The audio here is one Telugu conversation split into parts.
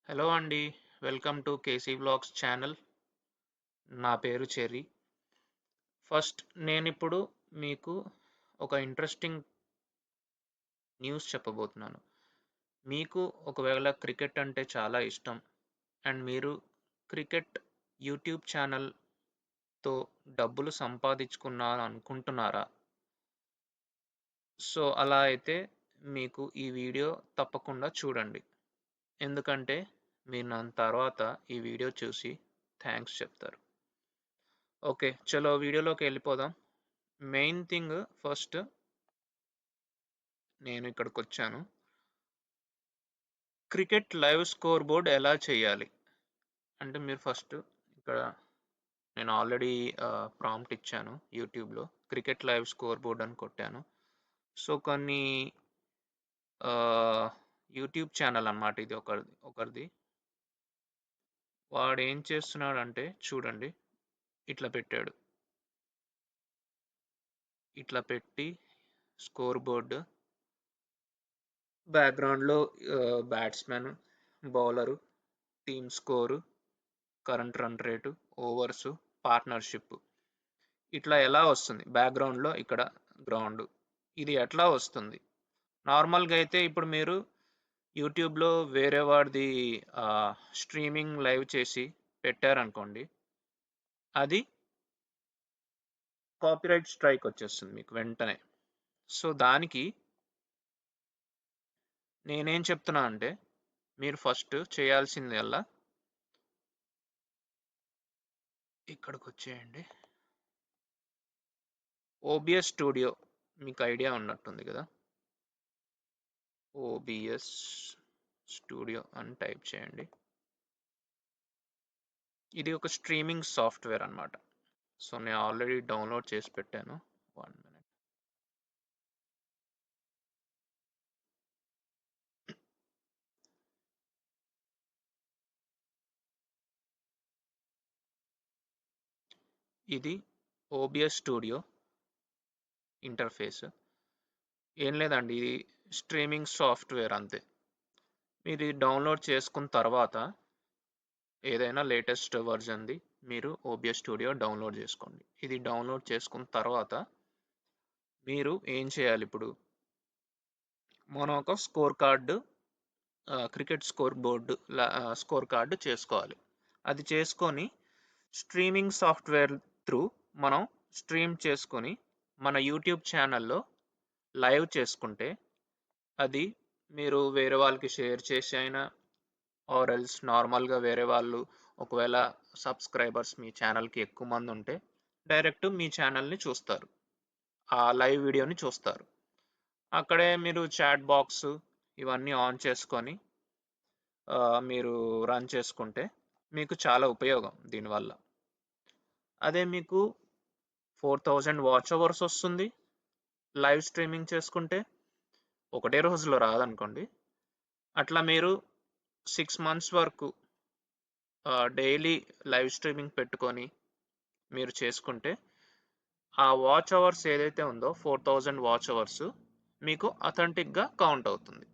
హలో అండి. Welcome to KC vlogs channel. నా పేరు చెర్రీ. ఫస్ట్ నేనిప్పుడు మీకు ఒక ఇంట్రెస్టింగ్ న్యూస్ చెప్పబోతున్నాను. మీకు ఒకవేళ క్రికెట్ అంటే చాలా ఇష్టం అండ్ మీరు క్రికెట్ యూట్యూబ్ ఛానల్‌తో డబ్బులు సంపాదించుకున్నారనుకుంటున్నారా? సో, అలా అయితే మీకు ఈ వీడియో తప్పకుండా చూడండి. ఎందుకంటే మీరు నన్ను తర్వాత ఈ వీడియో చూసి థాంక్స్ చెప్తారు. ఓకే. చలో వీడియోలోకి వెళ్ళిపోదాం. మెయిన్ థింగ్ ఫస్ట్ నేను ఇక్కడికొచ్చాను. క్రికెట్ లైవ్ స్కోర్ బోర్డ్ ఎలా చేయాలి? అంటే మీరు ఫస్ట్ ఇక్కడ నేను ఆల్రెడీ ప్రాంప్ట్ ఇచ్చాను యూట్యూబ్‌లో. క్రికెట్ లైవ్ స్కోర్ బోర్డ్ అని కొట్టాను. సో, కొన్ని ఆహ్, యూట్యూబ్ ఛానల్ అన్నమాట ఇది ఒకరిది. వాడేం చేస్తున్నాడంటే చూడండి ఇట్లా పెట్టాడు. ఇట్లా పెట్టి స్కోర్ బోర్డ్ బ్యాక్‌గ్రౌండ్‌లో batsmen, bowler, team score, current run rate, overs, partnership ఇట్లా ఎలా వస్తుంది? బ్యాక్‌గ్రౌండ్‌లో ఇక్కడ గ్రౌండు. ఇది ఎట్లా వస్తుంది? నార్మల్‌గా అయితే ఇప్పుడు మీరు యూట్యూబ్‌లో వేరే వాడిది స్ట్రీమింగ్ లైవ్ చేసి పెట్టారనుకోండి. అది కాపీరైట్ స్ట్రైక్ వచ్చేస్తుంది మీకు వెంటనే. సో, దానికి నేనేం చెప్తున్నా అంటే మీరు ఫస్ట్ చేయాల్సిందల్లా ఇక్కడికొచ్చేయండి. ఓబీఎస్ స్టూడియో మీకు ఐడియా ఉన్నట్టుంది కదా! ఓబీఎస్ స్టూడియో అని టైప్ చేయండి. ఇది ఒక స్ట్రీమింగ్ సాఫ్ట్‌వేర్ అన్నమాట. సో, నేను ఆల్రెడీ డౌన్‌లోడ్ చేసి పెట్టాను. 1 మినిట్. ఇది ఓబీఎస్ స్టూడియో ఇంటర్ఫేస్. ఏం లేదండి, ఇది స్ట్రీమింగ్ సాఫ్ట్‌వేర్ అంతే. మీరు ఇది డౌన్‌లోడ్ చేసుకున్న తర్వాత ఏదైనా లేటెస్ట్ వెర్షన్‌ది మీరు ఓబీఎస్ స్టూడియో డౌన్‌లోడ్ చేసుకోండి. ఇది డౌన్‌లోడ్ చేసుకున్న తర్వాత మీరు ఏం చేయాలిప్పుడు? మనం ఒక score card cricket score card చేసుకోవాలి. అది చేసుకొని స్ట్రీమింగ్ సాఫ్ట్‌వేర్ త్రూ మనం స్ట్రీమ్ చేసుకొని మన యూట్యూబ్ ఛానల్‌లో లైవ్ చేసుకుంటే అది మీరు వేరే వాళ్ళకి షేర్ చేసి అయినా ఆర్ ఎల్స్ నార్మల్‌గా వేరే వాళ్ళు ఒకవేళ సబ్స్క్రైబర్స్ మీ ఛానల్‌కి ఎక్కువ మంది ఉంటే డైరెక్ట్ మీ ఛానల్‌ని చూస్తారు. ఆ లైవ్ వీడియోని చూస్తారు. అక్కడే మీరు చాట్ బాక్స్ ఇవన్నీ ఆన్ చేసుకొని మీరు రన్ చేసుకుంటే మీకు చాలా ఉపయోగం దీనివల్ల. అదే మీకు 4000 వాచ్ అవర్స్ వస్తుంది లైవ్ స్ట్రీమింగ్ చేసుకుంటే. ఒకటే రోజులో రాదనుకోండి. అట్లా మీరు 6 మంత్స్ వరకు డైలీ లైవ్ స్ట్రీమింగ్ పెట్టుకొని మీరు చేసుకుంటే ఆ వాచ్ అవర్స్ ఏదైతే ఉందో 4000 వాచ్ అవర్స్ మీకు అథెంటిక్‌గా కౌంట్ అవుతుంది.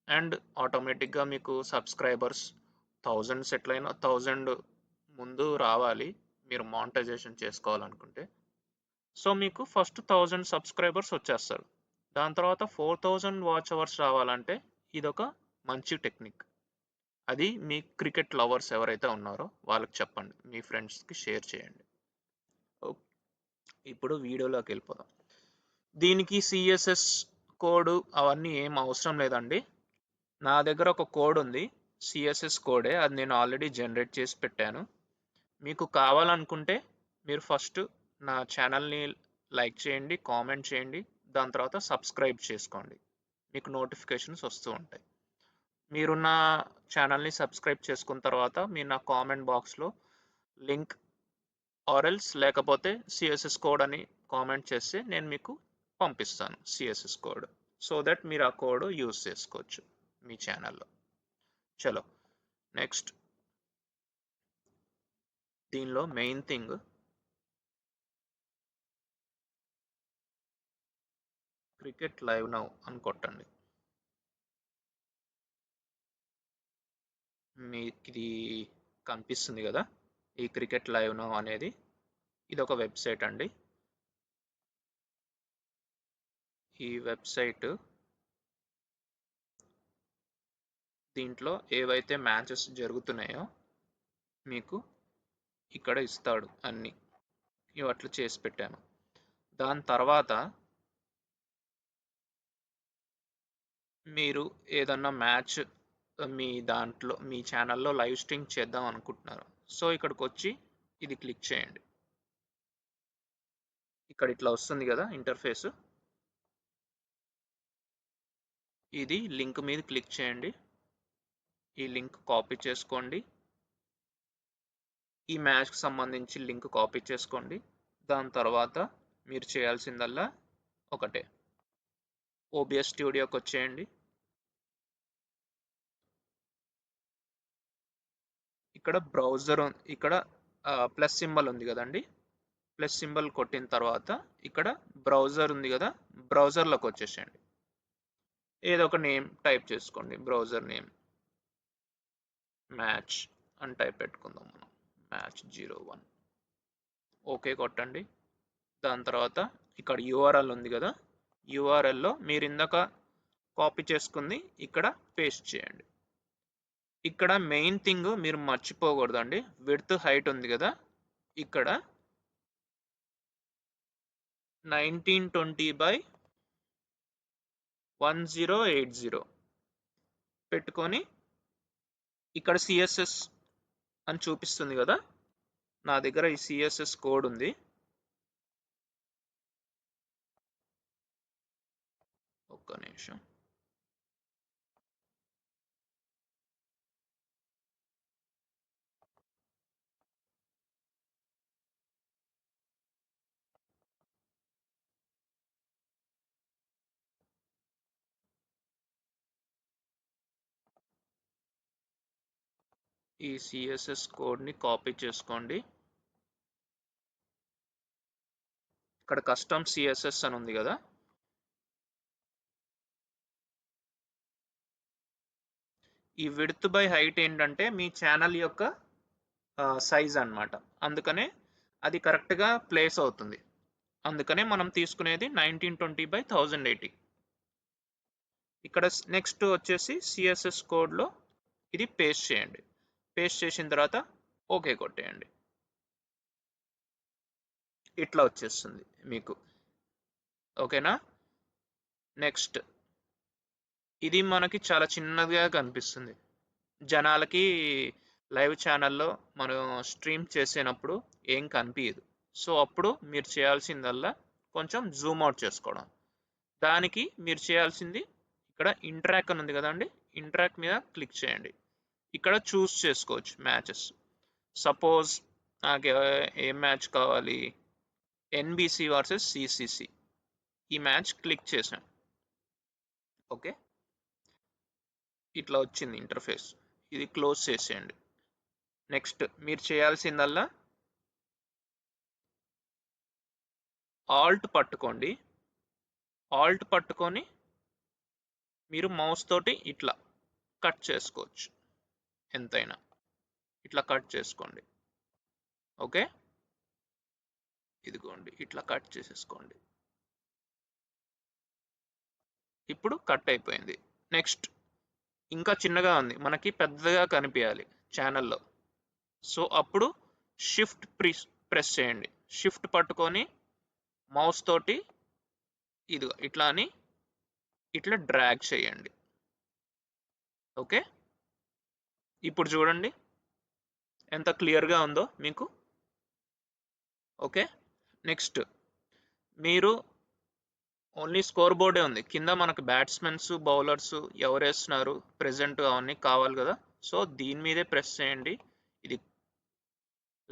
అండ్ ఆటోమేటిక్‌గా మీకు సబ్స్క్రైబర్స్ 1000 సెటిల్ అయిన 1000 ముందు రావాలి మీరు మానిటైజేషన్ చేసుకోవాలనుకుంటే. సో, మీకు ఫస్ట్ 1000 సబ్స్క్రైబర్స్ వచ్చేస్తారు. దాని తర్వాత 4000 వాచ్ అవర్స్ రావాలంటే ఇదొక మంచి టెక్నిక్. అది మీ క్రికెట్ లవర్స్ ఎవరైతే ఉన్నారో వాళ్ళకి చెప్పండి. మీ ఫ్రెండ్స్‌కి షేర్ చేయండి. ఓకే. ఇప్పుడు వీడియోలోకి వెళ్ళిపోదాం. దీనికి సిఎస్ఎస్ కోడ్ అవన్నీ ఏం అవసరం లేదండి. నా దగ్గర ఒక కోడ్ ఉంది. సిఎస్ఎస్ కోడే. అది నేను ఆల్రెడీ జనరేట్ చేసి పెట్టాను. మీకు కావాలనుకుంటే మీరు ఫస్ట్ నా ఛానల్‌ని లైక్ చేయండి, కామెంట్ చేయండి. దాని తర్వాత సబ్స్క్రైబ్ చేసుకోండి. మీకు నోటిఫికేషన్స్ వస్తూ ఉంటాయి. మీరు నా ఛానల్‌ని సబ్స్క్రైబ్ చేసుకున్న తర్వాత మీరు నా కామెంట్ బాక్స్‌లో లింక్ ఆర్ ఎల్స్ లేకపోతే సిఎస్ఎస్ కోడ్ అని కామెంట్ చేస్తే నేను మీకు పంపిస్తాను సిఎస్ఎస్ కోడ్. సో దట్ మీరు ఆ కోడ్ యూజ్ చేసుకోవచ్చు మీ ఛానల్‌లో. చలో నెక్స్ట్ దీనిలో main thing cricket live now అని కొట్టండి. మీకు ఇది కనిపిస్తుంది కదా, ఈ క్రికెట్ లైవ్ నౌ అనేది ఇది ఒక వెబ్సైట్ అండి. ఈ వెబ్సైట్ దీంట్లో ఏవైతే మ్యాచెస్ జరుగుతున్నాయో మీకు ఇక్కడ ఇస్తాడు అన్ని. ఇవి అట్లా చేసి పెట్టాను. దాని తర్వాత మీరు ఏదన్నా మ్యాచ్ మీ దాంట్లో మీ ఛానల్లో లైవ్ స్ట్రీమ్ చేద్దాం అనుకుంటున్నారు. సో ఇక్కడికి వచ్చి ఇది క్లిక్ చేయండి. ఇక్కడ ఇట్లా వస్తుంది కదా ఇంటర్ఫేస్. ఇది లింక్ మీద క్లిక్ చేయండి. ఈ లింక్ కాపీ చేసుకోండి. ఈ మ్యాచ్కి సంబంధించి లింక్ కాపీ చేసుకోండి. దాని తర్వాత మీరు చేయాల్సిందల్లా ఒకటే, ఓబిఎస్ స్టూడియోకి వచ్చేయండి. ఇక్కడ బ్రౌజర్ ఇక్కడ ప్లస్ సింబల్ ఉంది కదండి. ప్లస్ సింబల్ కొట్టిన తర్వాత ఇక్కడ బ్రౌజర్ ఉంది కదా, బ్రౌజర్లోకి వచ్చేసేయండి. ఏదో ఒక నేమ్ టైప్ చేసుకోండి. బ్రౌజర్ నేమ్ మ్యాచ్ అని టైప్ పెట్టుకుందాం మనం, మ్యాచ్ 01. ఓకే కొట్టండి. దాని తర్వాత ఇక్కడ యూఆర్ఎల్ ఉంది కదా, యూఆర్ఎల్లో మీరు ఇందాక కాపీ చేసుకుంది ఇక్కడ పేస్ట్ చేయండి. ఇక్కడ మెయిన్ థింగ్ మీరు మర్చిపోకూడదండి, విడ్త్ హైట్ ఉంది కదా, ఇక్కడ 1920x1080 పెట్టుకొని ఇక్కడ సిఎస్ఎస్ అని చూపిస్తుంది కదా, నా దగ్గర ఈ సిఎస్ఎస్ కోడ్ ఉంది. ఒక్క నిమిషం. ఈ సిఎస్ఎస్ కోడ్ని కాపీ చేసుకోండి. ఇక్కడ కస్టమ్ సిఎస్ఎస్ అని ఉంది కదా, ఈ విడ్త్ బై హైట్ ఏంటంటే మీ ఛానల్ యొక్క సైజ్ అన్నమాట. అందుకనే అది కరెక్ట్గా ప్లేస్ అవుతుంది. అందుకనే మనం తీసుకునేది 1920x1080. ఇక్కడ నెక్స్ట్ వచ్చేసి సిఎస్ఎస్ కోడ్లో ఇది పేస్ట్ చేయండి. పేస్ట్ చేసిన తర్వాత ఓకే కొట్టేయండి. ఇట్లా వచ్చేస్తుంది మీకు. ఓకేనా? నెక్స్ట్ ఇది మనకి చాలా చిన్నదిగా కనిపిస్తుంది. జనాలకి లైవ్ ఛానల్లో మనం స్ట్రీమ్ చేసేటప్పుడు ఏం కనిపించదు. సో అప్పుడు మీరు చేయాల్సిందల్లా కొంచెం జూమ్ అవుట్ చేసుకోవడం. దానికి మీరు చేయాల్సింది ఇక్కడ ఇంటరాక్ట్ అని ఉంది కదండి, ఇంటరాక్ట్ మీద క్లిక్ చేయండి. ఇక్కడ చూస్ చేసుకోవచ్చు మ్యాచెస్. సపోజ్ నాకు ఏ మ్యాచ్ కావాలి, ఎన్బిసి వర్సెస్ సిసిసి. ఈ మ్యాచ్ క్లిక్ చేశాను. ఓకే, ఇట్లా వచ్చింది ఇంటర్ఫేస్. ఇది క్లోజ్ చేసేయండి. నెక్స్ట్ మీరు చేయాల్సిందల్లా ఆల్ట్ పట్టుకోండి. ఆల్ట్ పట్టుకొని మీరు మౌస్ తోటి ఇట్లా కట్ చేసుకోవచ్చు. ఎంతైనా ఇట్లా కట్ చేసుకోండి. ఓకే, ఇదిగోండి ఇట్లా కట్ చేసేసుకోండి. ఇప్పుడు కట్ అయిపోయింది. నెక్స్ట్ ఇంకా చిన్నగా ఉంది, మనకి పెద్దగా కనిపించాలి ఛానల్లో. సో అప్పుడు షిఫ్ట్ ప్రెస్ చేయండి. షిఫ్ట్ పట్టుకొని మౌస్ తోటి ఇదిగో ఇట్లా అని ఇట్లా డ్రాగ్ చేయండి. ఓకే, ఇప్పుడు చూడండి ఎంత క్లియర్గా ఉందో మీకు. ఓకే, నెక్స్ట్ మీరు ఓన్లీ స్కోర్ బోర్డే ఉంది, కింద మనకు బ్యాట్స్మెన్స్ బౌలర్స్ ఎవరు వేస్తున్నారు ప్రెజెంట్ అవన్నీ కావాలి కదా. సో దీని మీదే ప్రెస్ చేయండి. ఇది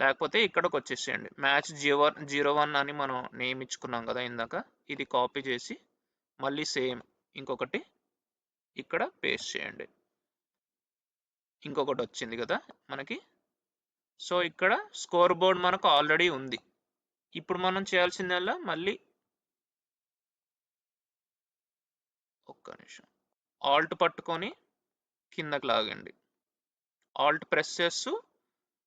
లేకపోతే ఇక్కడికి వచ్చేసేయండి. మ్యాచ్ 01 అని మనం నేమ్ ఇచ్చుకున్నాం కదా ఇందాక, ఇది కాపీ చేసి మళ్ళీ సేమ్ ఇంకొకటి ఇక్కడ పేస్ట్ చేయండి. ఇంకొకటి వచ్చింది కదా మనకి. సో ఇక్కడ స్కోర్ బోర్డ్ మనకు ఆల్రెడీ ఉంది. ఇప్పుడు మనం చేయాల్సిందల్లా మళ్ళీ ఒక్క నిమిషం ఆల్ట్ పట్టుకొని కిందకి లాగండి. ఆల్ట్ ప్రెస్ చేస్తూ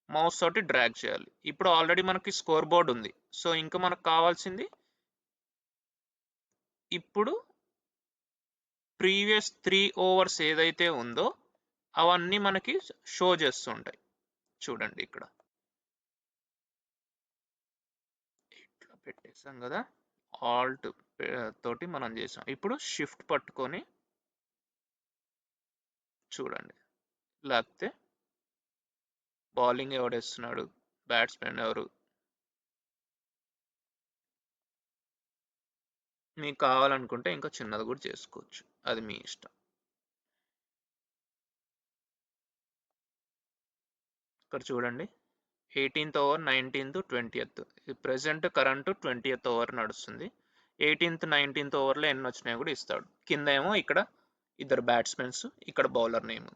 మౌస్ తోటి డ్రాగ్ చేయాలి. ఇప్పుడు ఆల్రెడీ మనకి స్కోర్ బోర్డ్ ఉంది. సో ఇంకా మనకు కావాల్సింది ఇప్పుడు ప్రీవియస్ 3 ఓవర్స్ ఏదైతే ఉందో అవన్నీ మనకి షో చేస్తుంటాయి. చూడండి ఇక్కడ ఇట్లా పెట్టేసాం కదా, ఆల్ట్ తోటి మనం చేసాం. ఇప్పుడు షిఫ్ట్ పట్టుకొని చూడండి, లేకపోతే బౌలింగ్ ఎవడేస్తున్నాడు, బ్యాట్స్మెన్ ఎవరు, మీకు కావాలనుకుంటే ఇంకా చిన్నది కూడా చేసుకోవచ్చు, అది మీ ఇష్టం. ఇక్కడ చూడండి 18th over, 19th, 20th. Present current 20th over నడుస్తుంది. 18th, 19th ఓవర్లో ఎన్ని వచ్చినాయో కూడా ఇస్తాడు. కింద ఏమో ఇక్కడ ఇద్దరు బ్యాట్స్మెన్స్, ఇక్కడ బౌలర్ నేమ్,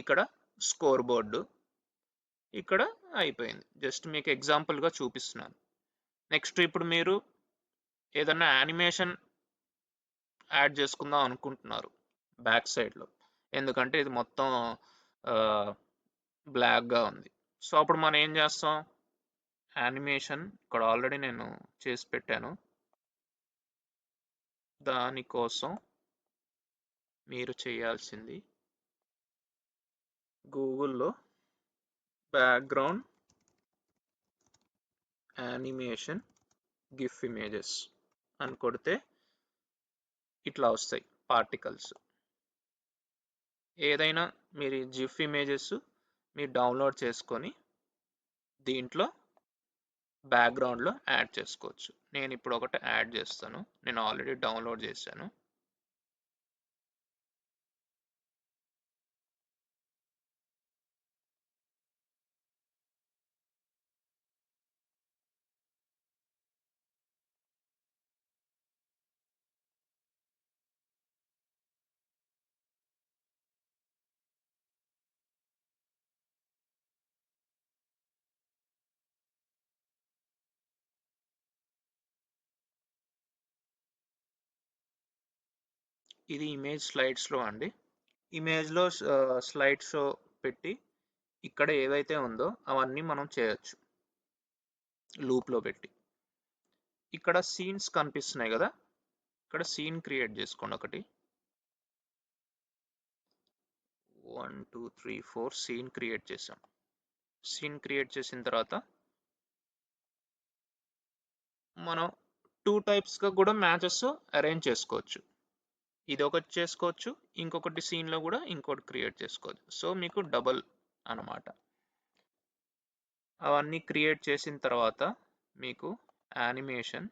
ఇక్కడ స్కోర్ బోర్డు, ఇక్కడ అయిపోయింది. జస్ట్ మీకు ఎగ్జాంపుల్గా చూపిస్తున్నాను. నెక్స్ట్ ఇప్పుడు మీరు ఏదన్నా యానిమేషన్ యాడ్ చేసుకుందాం అనుకుంటున్నారు బ్యాక్ సైడ్లో, ఎందుకంటే ఇది మొత్తం బ్లాక్గా ఉంది. సో అప్పుడు మనం ఏం చేస్తాం, యానిమేషన్ ఇక్కడ ఆల్రెడీ నేను చేసి పెట్టాను. దానికోసం మీరు చేయాల్సింది గూగుల్లో బ్యాక్గ్రౌండ్ యానిమేషన్ గిఫ్ ఇమేజెస్ అని కొడితే ఇట్లా వస్తాయి పార్టికల్స్. ఏదైనా మీరు జిఫ్ ఇమేజెస్ మీరు డౌన్లోడ్ చేసుకొని దీంట్లో బ్యాక్గ్రౌండ్లో యాడ్ చేసుకోవచ్చు. నేను ఇప్పుడు ఒకటి యాడ్ చేస్తాను, నేను ఆల్రెడీ డౌన్లోడ్ చేశాను. ఇది ఇమేజ్ స్లైడ్స్లో అండి. ఇమేజ్లో స్లైడ్ షో పెట్టి ఇక్కడ ఏదైతే ఉందో అవన్నీ మనం చేయొచ్చు లూప్లో పెట్టి. ఇక్కడ సీన్స్ కనిపిస్తున్నాయి కదా, ఇక్కడ సీన్ క్రియేట్ చేసుకోండి ఒకటి. 1 2 3 4 సీన్ క్రియేట్ చేసాం. సీన్ క్రియేట్ చేసిన తర్వాత మనం 2 టైప్స్గా కూడా మ్యాచెస్ అరేంజ్ చేసుకోవచ్చు. ఇది ఒకటి చేసుకోవచ్చు, ఇంకొకటి సీన్లో కూడా ఇంకోటి క్రియేట్ చేసుకోవచ్చు. సో మీకు డబల్ అన్నమాట. అవన్నీ క్రియేట్ చేసిన తర్వాత మీకు యానిమేషన్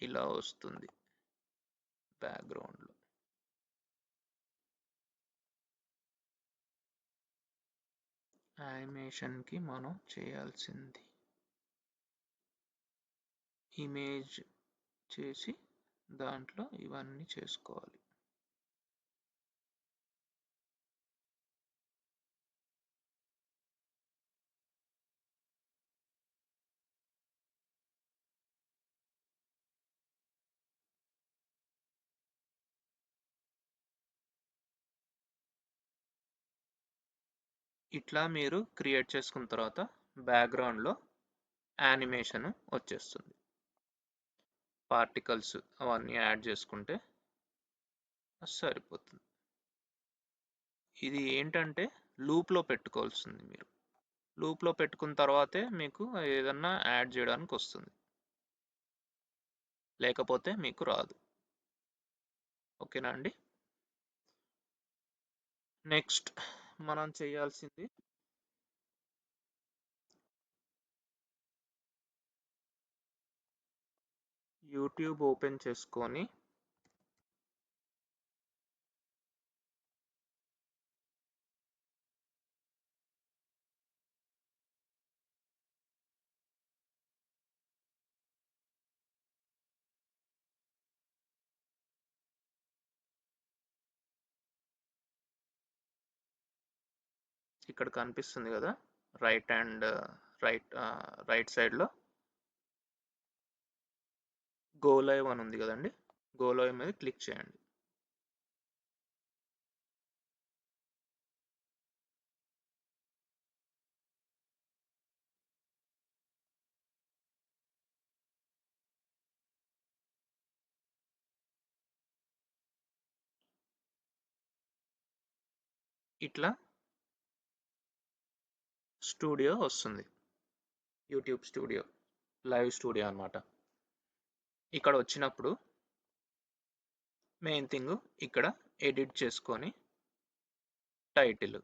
ఇలా వస్తుంది బ్యాక్గ్రౌండ్లో. యానిమేషన్కి మనం చేయాల్సింది ఇమేజ్ చేసి దాంట్లో ఇవన్నీ చేసుకోవాలి. ఇట్లా మీరు క్రియేట్ చేసుకున్న తర్వాత బ్యాక్గ్రౌండ్లో యానిమేషన్ వచ్చేస్తుంది. పార్టికల్స్ అవన్నీ యాడ్ చేసుకుంటే సరిపోతుంది. ఇది ఏంటంటే లూప్లో పెట్టుకోవాల్సింది మీరు. లూప్లో పెట్టుకున్న తర్వాతే మీకు ఏదన్నా యాడ్ చేయడానికి వస్తుంది, లేకపోతే మీకు రాదు. ఓకేనా అండి? నెక్స్ట్ మనం చేయాల్సింది యూట్యూబ్ ఓపెన్ చేసుకొని ఇక్కడ కనిపిస్తుంది కదా రైట్ అండ్ రైట్ సైడ్లో గో లైవ్ అని ఉంది కదండి, గో లైవ్ మీద క్లిక్ చేయండి. ఇట్లా స్టూడియో వస్తుంది. యూట్యూబ్ స్టూడియో, లైవ్ స్టూడియో అనమాట. ఇక్కడ వచ్చినప్పుడు మెయిన్ థింగ్ ఇక్కడ ఎడిట్ చేసుకొని టైటిల్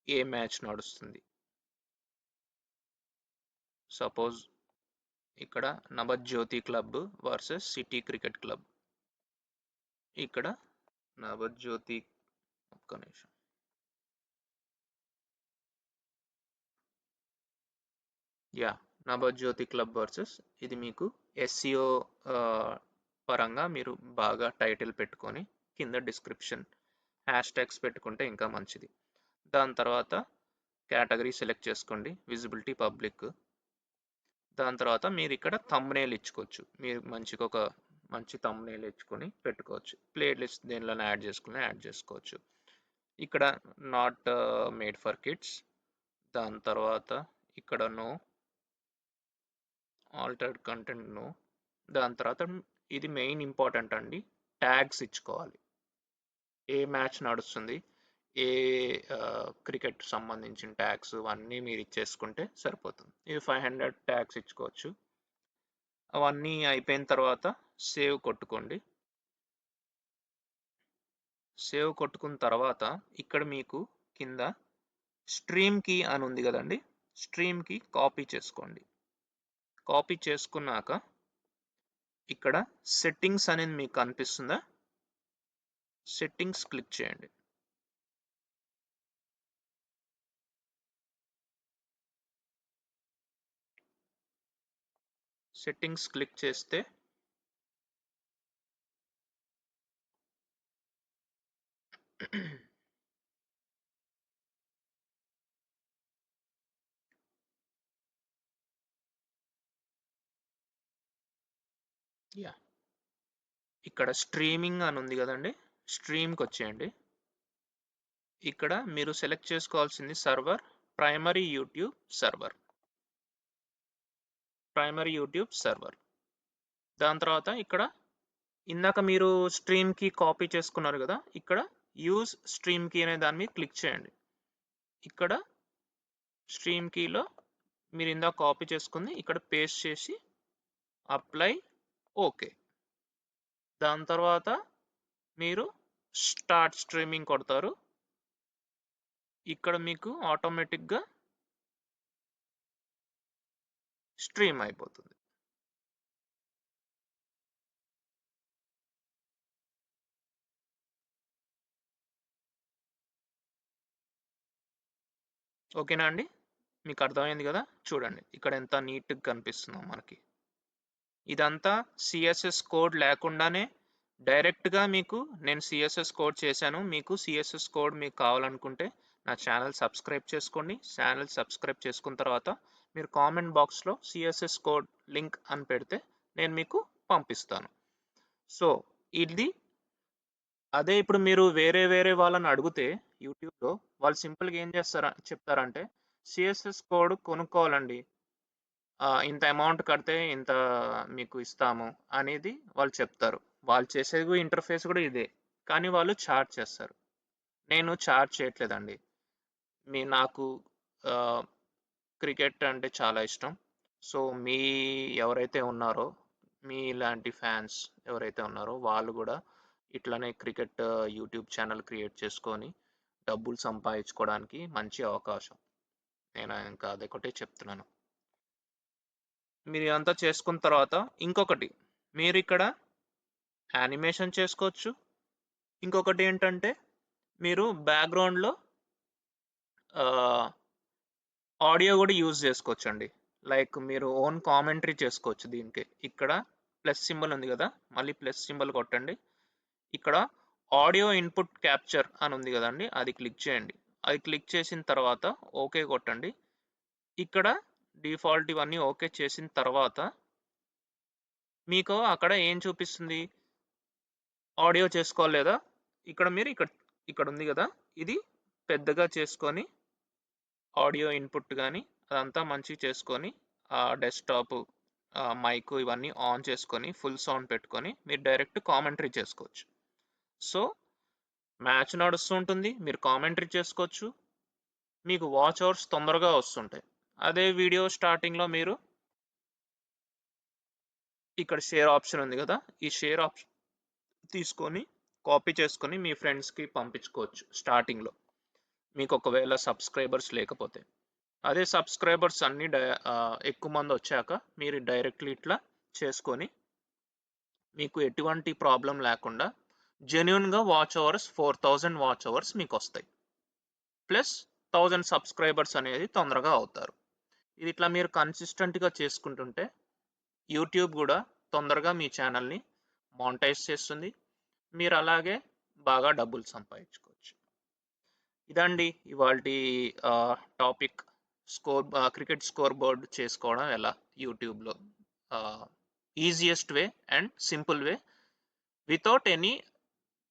ఏ మ్యాచ్ నడుస్తుంది. సపోజ్ ఇక్కడ Navajyothi club versus city cricket club. ఇక్కడ నవజ్యోతి, ఒక్క నిమిషం, నవజ్యోతి క్లబ్ వర్సెస్, ఇది మీకు ఎస్సిఓ పరంగా మీరు బాగా టైటిల్ పెట్టుకొని కింద డిస్క్రిప్షన్ హ్యాష్ ట్యాగ్స్ పెట్టుకుంటే ఇంకా మంచిది. దాని తర్వాత కేటగిరీ సెలెక్ట్ చేసుకోండి, విజిబిలిటీ పబ్లిక్. దాని తర్వాత మీరు ఇక్కడ థంబ్నెయిల్ ఇచ్చుకోవచ్చు. మీరు ఒక మంచి థంబ్నెయిల్ ఇచ్చుకొని పెట్టుకోవచ్చు. ప్లే లిస్ట్ దేనిలో యాడ్ చేసుకోవచ్చు. ఇక్కడ నాట్ మేడ్ ఫర్ కిడ్స్. దాని తర్వాత ఇక్కడ నో, ఆల్టర్డ్ కంటెంట్ నో. దాని తర్వాత ఇది మెయిన్ ఇంపార్టెంట్ అండి, ట్యాగ్స్ ఇచ్చుకోవాలి. ఏ మ్యాచ్ నడుస్తుంది, ఏ క్రికెట్ సంబంధించిన ట్యాగ్స్ అన్నీ మీరు ఇచ్చేసుకుంటే సరిపోతుంది. ఇది 500 ట్యాగ్స్ ఇచ్చుకోవచ్చు. అవన్నీ అయిపోయిన తర్వాత సేవ్ కొట్టుకోండి. సేవ్ కొట్టుకున్న తర్వాత ఇక్కడ మీకు కింద స్ట్రీమ్ కీ అని ఉంది కదండి, స్ట్రీమ్ కీ కాపీ చేసుకోండి. కాపీ చేసుకున్నాక ఇక్కడ సెట్టింగ్స్ అనేది మీకు కనిపిస్తుందా, సెట్టింగ్స్ క్లిక్ చేయండి. సెట్టింగ్స్ క్లిక్ చేస్తే ఇక్కడ స్ట్రీమింగ్ అని ఉంది కదండి, స్ట్రీమ్కి వచ్చేయండి. ఇక్కడ మీరు సెలెక్ట్ చేసుకోవాల్సింది సర్వర్, ప్రైమరీ యూట్యూబ్ సర్వర్. దాని తర్వాత ఇక్కడ ఇందాక మీరు స్ట్రీమ్ కీ కాపీ చేసుకున్నారు కదా, ఇక్కడ యూజ్ స్ట్రీమ్ కీ అనే దాని మీద క్లిక్ చేయండి. ఇక్కడ స్ట్రీమ్ కీలో మీరు ఇందాక కాపీ చేసుకుంది ఇక్కడ పేస్ట్ చేసి అప్లై, ఓకే. దాని తర్వాత మీరు స్టార్ట్ స్ట్రీమింగ్ కొడతారు. ఇక్కడ మీకు ఆటోమేటిక్గా స్ట్రీమ్ అయిపోతుంది. ఓకేనా అండి, మీకు అర్థమైంది కదా. చూడండి ఇక్కడ ఎంత నీట్గా కనిపిస్తుందో మనకి. ఇదంతా సిఎస్ఎస్ కోడ్ లేకుండానే డైరెక్ట్గా మీకు నేను సిఎస్ఎస్ కోడ్ చేశాను. మీకు సిఎస్ఎస్ కోడ్ మీకు కావాలనుకుంటే నా ఛానల్ సబ్స్క్రైబ్ చేసుకోండి. ఛానల్ సబ్స్క్రైబ్ చేసుకున్న తర్వాత మీరు కామెంట్ బాక్స్లో సిఎస్ఎస్ కోడ్ లింక్ అని పెడితే నేను మీకు పంపిస్తాను. సో ఇది అదే ఇప్పుడు మీరు వేరే వాళ్ళని అడిగితే యూట్యూబ్లో వాళ్ళు సింపుల్గా ఏం చెప్తారంటే సిఎస్ఎస్ కోడ్ కొనుక్కోవాలండి, ఇంత అమౌంట్ కడితే ఇంత మీకు ఇస్తాము అనేది వాళ్ళు చెప్తారు. వాళ్ళు చేసేది ఇంటర్ఫేస్ కూడా ఇదే, కానీ వాళ్ళు ఛార్జ్ చేస్తారు. నేను ఛార్జ్ చేయట్లేదండి. నాకు క్రికెట్ అంటే చాలా ఇష్టం. సో ఎవరైతే ఉన్నారో, మీ ఇలాంటి ఫ్యాన్స్ ఎవరైతే ఉన్నారో వాళ్ళు కూడా ఇట్లానే క్రికెట్ యూట్యూబ్ ఛానల్ క్రియేట్ చేసుకొని డబ్బులు సంపాదించుకోవడానికి మంచి అవకాశం. నేను ఇంకా అదొకటే చెప్తున్నాను. మీరు ఇదంతా చేసుకున్న తర్వాత ఇంకొకటి, మీరు ఇక్కడ యానిమేషన్ చేసుకోవచ్చు. ఇంకొకటి ఏంటంటే మీరు బ్యాక్గ్రౌండ్లో ఆడియో కూడా యూజ్ చేసుకోవచ్చు అండి. లైక్ మీరు ఓన్ కామెంటరీ చేసుకోవచ్చు దీనికి. ఇక్కడ ప్లస్ సింబల్ ఉంది కదా, మళ్ళీ ప్లస్ సింబల్ కొట్టండి. ఇక్కడ ఆడియో ఇన్పుట్ క్యాప్చర్ అని ఉంది కదండి, అది క్లిక్ చేయండి. అది క్లిక్ చేసిన తర్వాత ఓకే కొట్టండి. ఇక్కడ డిఫాల్ట్ ఇవన్నీ ఓకే చేసిన తర్వాత మీకు అక్కడ ఏం చూపిస్తుంది, ఆడియో చేసుకోలేదా. ఇక్కడ మీరు ఇక్కడ ఉంది కదా, ఇది పెద్దగా చేసుకొని ఆడియో ఇన్పుట్ కానీ అదంతా మంచిగా చేసుకొని డెస్క్టాప్ మైక్ ఇవన్నీ ఆన్ చేసుకొని ఫుల్ సౌండ్ పెట్టుకొని మీరు డైరెక్ట్ కామెంటరీ చేసుకోవచ్చు. సో మ్యాచ్ నడుస్తుంటుంది, మీరు కామెంటరీ చేసుకోవచ్చు, మీకు వాచ్ అవర్స్ తొందరగా వస్తుంటాయి. అదే వీడియో స్టార్టింగ్లో మీరు ఇక్కడ షేర్ ఆప్షన్ ఉంది కదా, ఈ షేర్ ఆప్షన్ తీసుకొని కాపీ చేసుకొని మీ ఫ్రెండ్స్కి పంపించుకోవచ్చు స్టార్టింగ్లో, మీకు ఒకవేళ సబ్స్క్రైబర్స్ లేకపోతే. అదే సబ్స్క్రైబర్స్ అన్ని ఎక్కువ మంది వచ్చాక మీరు డైరెక్ట్లీ ఇట్లా చేసుకొని మీకు ఎటువంటి ప్రాబ్లం లేకుండా జెన్యున్గా వాచ్ అవర్స్ 4000 వాచ్ అవర్స్ మీకు వస్తాయి, ప్లస్ 1000 సబ్స్క్రైబర్స్ అనేది తొందరగా అవుతారు. ఇది ఇట్లా మీరు కన్సిస్టెంట్గా చేసుకుంటుంటే యూట్యూబ్ కూడా తొందరగా మీ ఛానల్ని మానిటైజ్ చేస్తుంది, మీరు అలాగే బాగా డబ్బులు సంపాదించుకోవచ్చు. ఇదండి ఇవాల్టి టాపిక్. క్రికెట్ స్కోర్ బోర్డ్ చేసుకోవడం ఎలా యూట్యూబ్లో, easiest way and simple way without any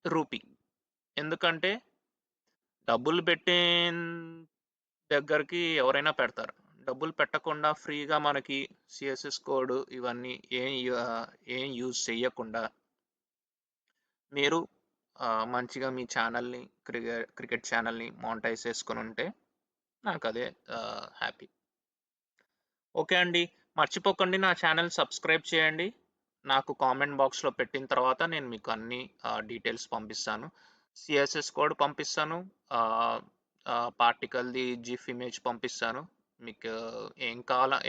rupee. ఎందుకంటే డబ్బులు పెట్టే దగ్గరికి ఎవరైనా పెడతారు, డబ్బులు పెట్టకుండా ఫ్రీగా మనకి సిఎస్ఎస్ కోడ్ ఇవన్నీ ఏం యూజ్ చేయకుండా మీరు మంచిగా మీ ఛానల్ని క్రికెట్ ఛానల్ని మానిటైజ్ చేసుకొని ఉంటే నాకు అదే హ్యాపీ. ఓకే అండి, మర్చిపోకండి నా ఛానల్ సబ్స్క్రైబ్ చేయండి. నాకు కామెంట్ బాక్స్లో పెట్టిన తర్వాత నేను మీకు అన్ని డీటెయిల్స్ పంపిస్తాను, సిఎస్ఎస్ కోడ్ పంపిస్తాను, పార్టికల్ది జిఫ్ ఇమేజ్ పంపిస్తాను. మీకు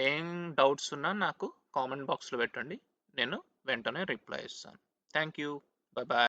ఏం డౌట్స్ ఉన్నా నాకు కామెంట్ బాక్స్లో పెట్టండి, నేను వెంటనే రిప్లై ఇస్తాను. Thank you, bye bye.